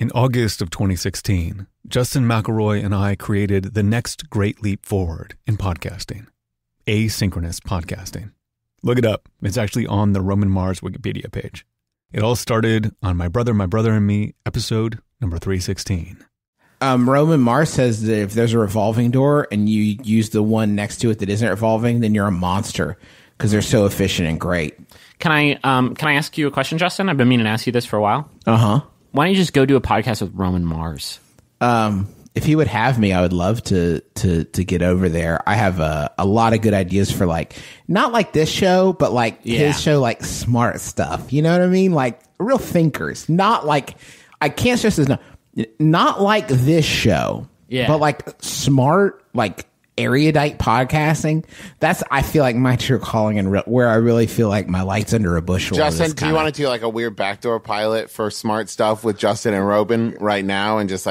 In August of 2016, Justin McElroy and I created the next great leap forward in podcasting, asynchronous podcasting. Look it up. It's actually on the Roman Mars Wikipedia page. It all started on My Brother and Me, episode number 316. Roman Mars says that if there's a revolving door and you use the one next to it that isn't revolving, then you're a monster because they're so efficient and great. Can I ask you a question, Justin? I've been meaning to ask you this for a while. Uh-huh. Why don't you just go do a podcast with Roman Mars? If he would have me, I would love to get over there. I have a lot of good ideas for not like this show, but his show, smart stuff. You know what I mean? Like real thinkers. Not like, I can't stress this, not like this show, but smart, erudite podcasting. That's, I feel like, my true calling and where I really feel like my light's under a bushel. Justin, do you want to do a weird backdoor pilot for smart stuff with Justin and Robin right now and just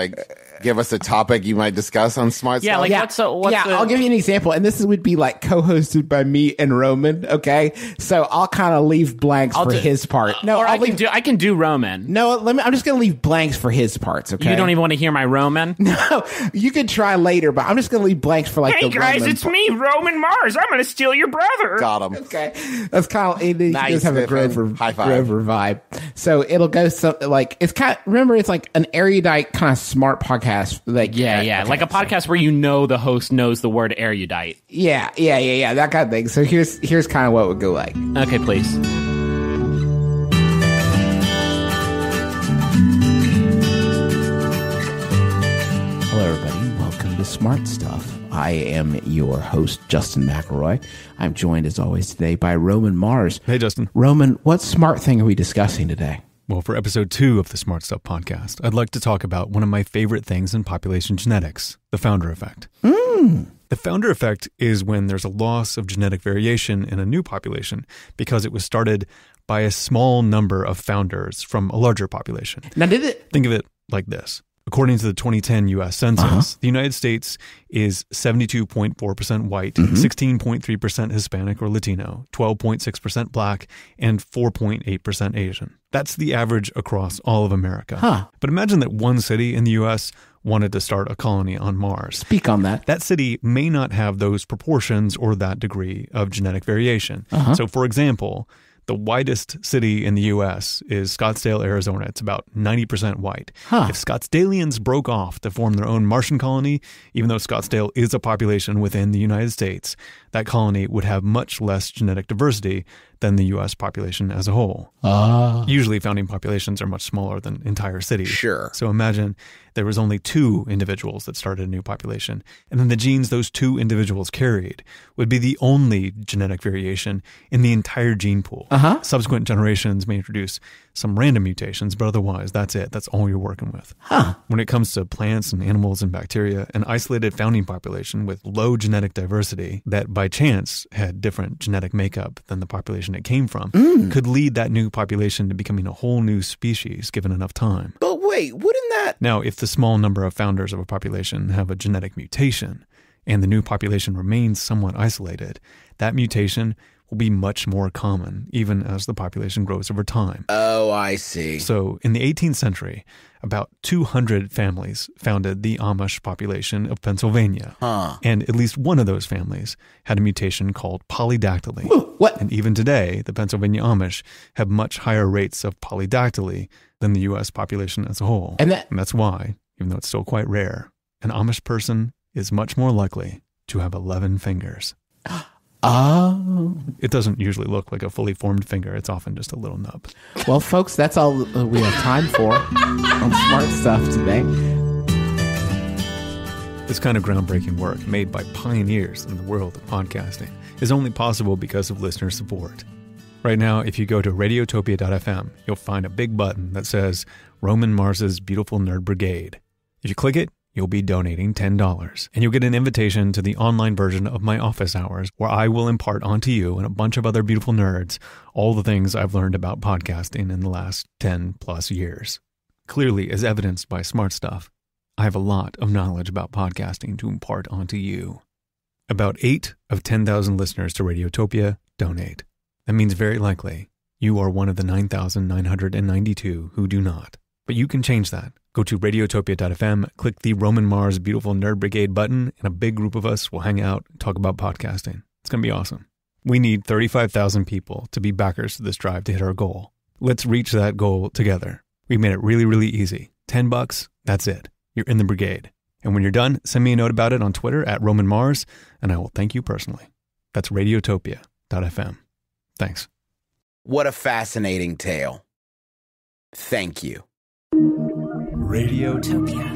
give us a topic you might discuss on smart stuff? I'll give you an example, and this would be co-hosted by me and Roman. Okay, so I'll kind of leave blanks for his part. I can do Roman. No, I'm just gonna leave blanks for his parts. Okay, you don't even want to hear my Roman. No, you could try later, but I'm just gonna leave blanks for Hey guys, it's me, Roman Mars. I'm gonna steal your brother. Got him. Okay, that's kind of nice. Just have a Grover vibe. So it'll go it's kind. Remember, it's like an erudite kind of smart podcast. Like a podcast where the host knows the word erudite. Yeah, that kind of thing. So here's kind of what it would go like. Okay, please. Hello, everybody. Welcome to Smart Stuff. I am your host, Justin McElroy. I'm joined, as always, today by Roman Mars. Hey, Justin. Roman, what smart thing are we discussing today? Well, for episode 2 of the Smart Stuff podcast, I'd like to talk about one of my favorite things in population genetics, the founder effect. The founder effect is when there's a loss of genetic variation in a new population because it was started by a small number of founders from a larger population. Now, Think of it like this. According to the 2010 U.S. Census, the United States is 72.4% white, 16.3% Hispanic or Latino, 12.6% Black, and 4.8% Asian. That's the average across all of America. But imagine that one city in the U.S. wanted to start a colony on Mars. Speak on that. That city may not have those proportions or that degree of genetic variation. So, for example, the whitest city in the U.S. is Scottsdale, Arizona. It's about 90% white. If Scottsdalians broke off to form their own Martian colony, even though Scottsdale is a population within the United States, that colony would have much less genetic diversity than the U.S. population as a whole. Usually founding populations are much smaller than entire cities. Sure. So imagine there was only 2 individuals that started a new population, and then the genes those 2 individuals carried would be the only genetic variation in the entire gene pool. Subsequent generations may introduce some random mutations, but otherwise that's it. That's all you're working with. When it comes to plants and animals and bacteria, an isolated founding population with low genetic diversity that by chance had different genetic makeup than the population it came from could lead that new population to becoming a whole new species given enough time. But wait, wouldn't that... Now, if the small number of founders of a population have a genetic mutation and the new population remains somewhat isolated, that mutation will be much more common even as the population grows over time. Oh, I see. So in the 18th century, about 200 families founded the Amish population of Pennsylvania. And at least one of those families had a mutation called polydactyly. What? And even today, the Pennsylvania Amish have much higher rates of polydactyly than the U.S. population as a whole. And that's why, even though it's still quite rare, an Amish person is much more likely to have 11 fingers. It doesn't usually look like a fully formed finger. It's often just a little nub. Well, folks, that's all we have time for on Smart Stuff today. This kind of groundbreaking work made by pioneers in the world of podcasting is only possible because of listener support. Right now, if you go to radiotopia.fm, you'll find a big button that says Roman Mars's Beautiful Nerd Brigade. If you click it, you'll be donating $10, and you'll get an invitation to the online version of my office hours, where I will impart onto you and a bunch of other beautiful nerds all the things I've learned about podcasting in the last 10 plus years. Clearly, as evidenced by Smart Stuff, I have a lot of knowledge about podcasting to impart onto you. About 8 of 10,000 listeners to Radiotopia donate. That means very likely you are one of the 9,992 who do not. But you can change that. Go to radiotopia.fm, click the Roman Mars Beautiful Nerd Brigade button, and a big group of us will hang out and talk about podcasting. It's going to be awesome. We need 35,000 people to be backers to this drive to hit our goal. Let's reach that goal together. We made it really, really easy. $10, that's it. You're in the brigade. And when you're done, send me a note about it on Twitter at Roman Mars, and I will thank you personally. That's radiotopia.fm. Thanks. What a fascinating tale. Thank you. Radiotopia.